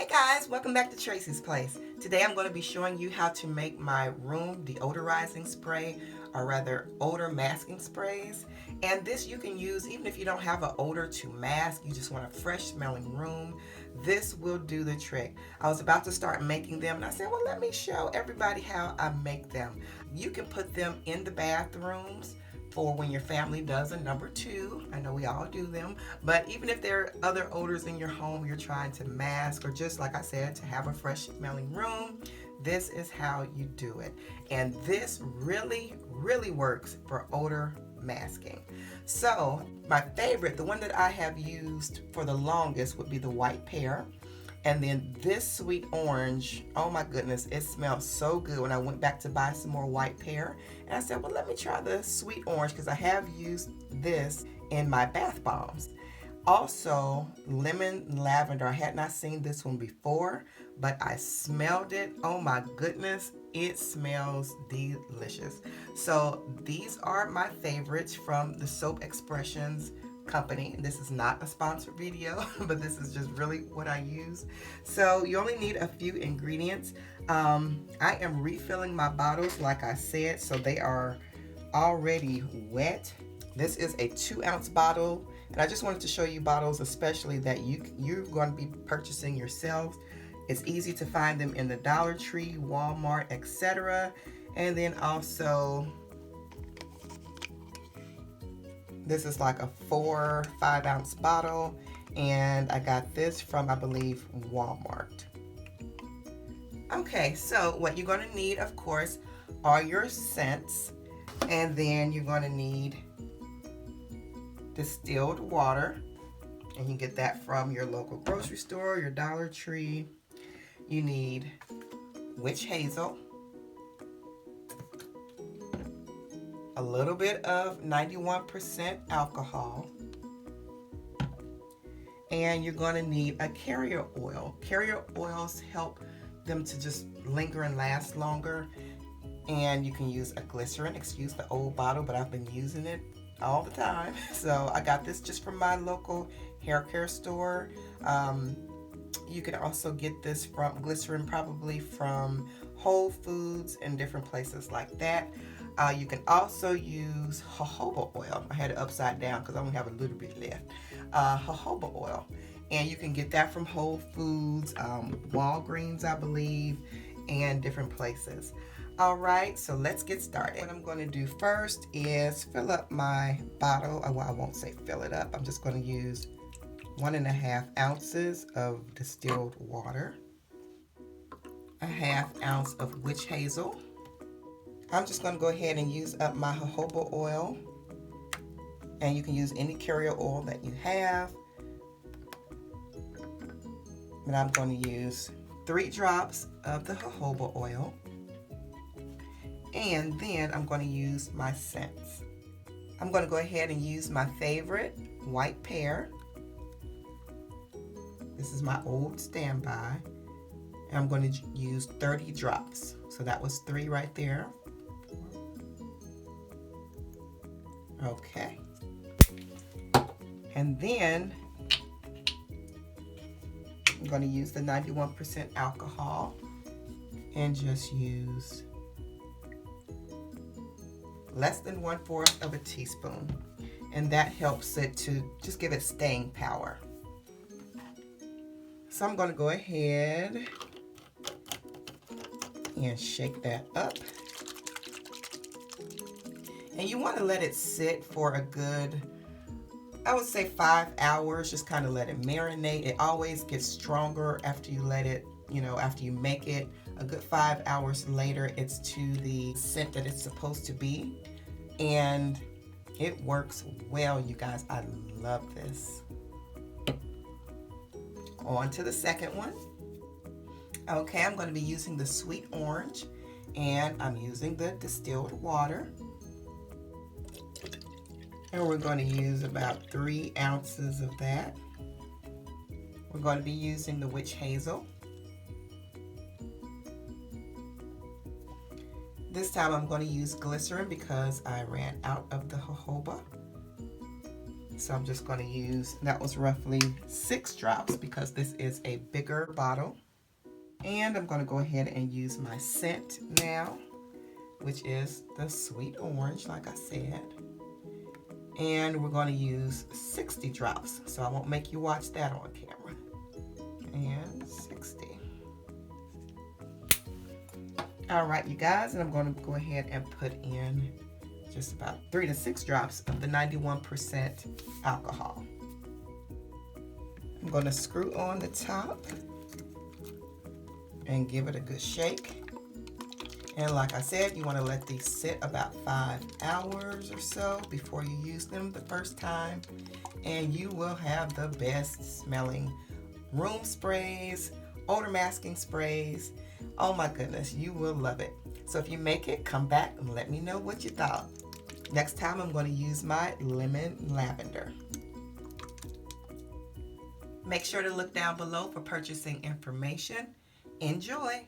Hey guys, welcome back to Tracie's Place. Today I'm going to be showing you how to make my room deodorizing spray, or rather odor masking sprays. And this you can use even if you don't have an odor to mask, you just want a fresh smelling room. This will do the trick. I was about to start making them and I said, well, let me show everybody how I make them. You can put them in the bathrooms for when your family does a number two. I know we all do them, but even if there are other odors in your home you're trying to mask, or just like I said, to have a fresh smelling room, this is how you do it. And this really works for odor masking. So my favorite, the one that I have used for the longest, would be the white pear. And then this sweet orange, oh my goodness, it smells so good. When I went back to buy some more white pear, and I said, well, let me try the sweet orange, because I have used this in my bath bombs. Also, lemon lavender. I had not seen this one before, but I smelled it. Oh my goodness, it smells delicious. So these are my favorites from the Soap Expressions company. This is not a sponsored video, but this is just really what I use. So you only need a few ingredients. I am refilling my bottles like I said, so they are already wet. This is a 2-ounce bottle, and I just wanted to show you bottles especially that you're going to be purchasing yourself. It's easy to find them in the Dollar Tree, Walmart, etc. And then also this is like a 4-5-ounce bottle, and I got this from, I believe, Walmart. Okay, so what you're going to need, of course, are your scents, and then you're going to need distilled water, and you get that from your local grocery store, your Dollar Tree. You need witch hazel, a little bit of 91% alcohol, and you're going to need a carrier oil. Carrier oils help them to just linger and last longer. And you can use a glycerin. Excuse the old bottle, but I've been using it all the time. So I got this just from my local hair care store. You can also get this from glycerin, probably from Whole Foods and different places like that. You can also use jojoba oil. I had it upside down because I only have a little bit left. Jojoba oil. And you can get that from Whole Foods, Walgreens, I believe, and different places. All right, so let's get started. What I'm going to do first is fill up my bottle. Well, I won't say fill it up. I'm just going to use 1.5 ounces of distilled water, a 1/2 ounce of witch hazel. I'm just going to go ahead and use up my jojoba oil, and you can use any carrier oil that you have. And I'm going to use 3 drops of the jojoba oil, and then I'm going to use my scents. I'm going to go ahead and use my favorite white pear. This is my old standby, and I'm going to use 30 drops. So that was 3 right there. Okay. And then I'm going to use the 91% alcohol and just use less than 1/4 of a teaspoon. And that helps it to just give it staying power. So I'm going to go ahead and shake that up. And you want to let it sit for a good, I would say 5 hours. Just kind of let it marinate. It always gets stronger after you let it, after you make it. A good 5 hours later, it's to the scent that it's supposed to be. And it works well, you guys. I love this. On to the second one. Okay, I'm going to be using the sweet orange, and I'm using the distilled water. And we're going to use about 3 ounces of that. We're going to be using the witch hazel. This time I'm going to use glycerin because I ran out of the jojoba. So I'm just going to use, that was roughly 6 drops because this is a bigger bottle. And I'm going to go ahead and use my scent now, which is the sweet orange, like I said. And we're going to use 60 drops, so I won't make you watch that on camera. And 60. All right, you guys, and I'm going to go ahead and put in just about 3 to 6 drops of the 91% alcohol. I'm going to screw on the top and give it a good shake. And like I said, you want to let these sit about 5 hours or so before you use them the first time. And you will have the best smelling room sprays, odor masking sprays. Oh my goodness, you will love it. So if you make it, come back and let me know what you thought. Next time I'm going to use my lemon lavender. Make sure to look down below for purchasing information. Enjoy!